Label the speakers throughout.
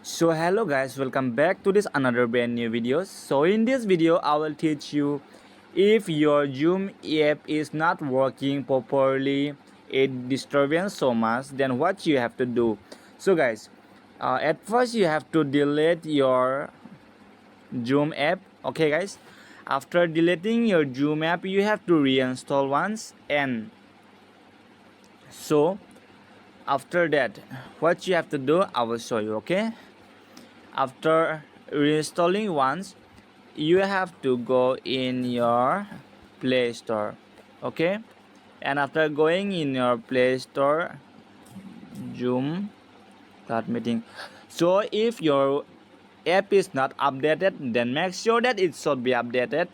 Speaker 1: So hello guys, welcome back to this another brand new video. So in this video I will teach you if your Zoom app is not working properly, it disturbs so much, then what you have to do. So guys, at first you have to delete your Zoom app. Okay guys, after deleting your Zoom app you have to reinstall once, and so after that what you have to do I will show you. Okay, after reinstalling once, you have to go in your Play Store. Okay, and after going in your Play Store, Zoom start meeting. So if your app is not updated, then make sure that it should be updated.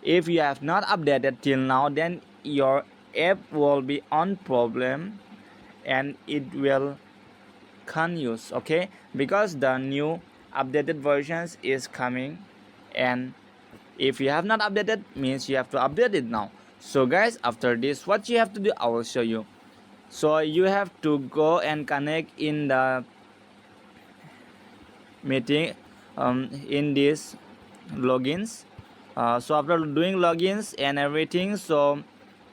Speaker 1: If you have not updated till now, then your app will be on problem and it will can't use. Okay, because the new updated versions is coming, and if you have not updated means you have to update it now. So guys, after this what you have to do I will show you. So you have to go and connect in the meeting in this logins. So after doing logins and everything, so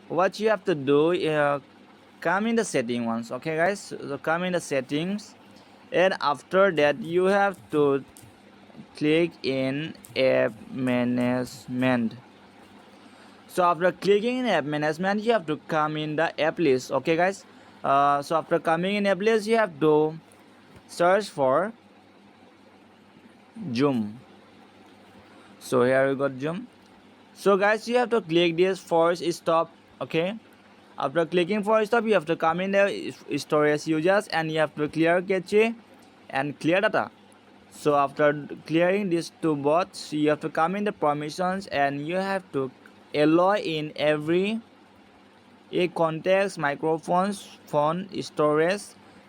Speaker 1: what you have to do, come in the setting once. Okay guys, so come in the settings, and after that you have to click in app management. So after clicking in app management you have to come in the app list. Okay guys, so after coming in app list you have to search for Zoom. So here we got Zoom. So guys, you have to click this force stop. Okay, after clicking force stop you have to come in the storage users and you have to clear cache and clear data. So after clearing these two bots you have to come in the permissions and you have to allow in every a context, microphones, phone, storage,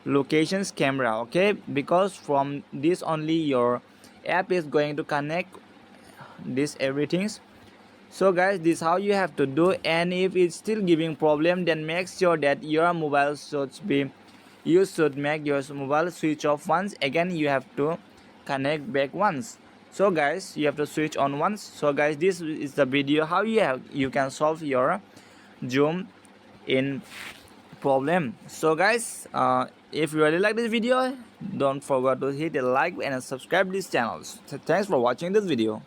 Speaker 1: locations, camera. Okay, because from this only your app is going to connect this everything. So guys, this how you have to do, and if it's still giving problem then make sure that your mobile should be, you should make your mobile switch off once. Again you have to connect back once. So guys, you have to switch on once. So guys, this is the video how you can solve your Zoom in problem. So guys, if you really like this video, don't forget to hit the like and subscribe this channel. Thanks for watching this video.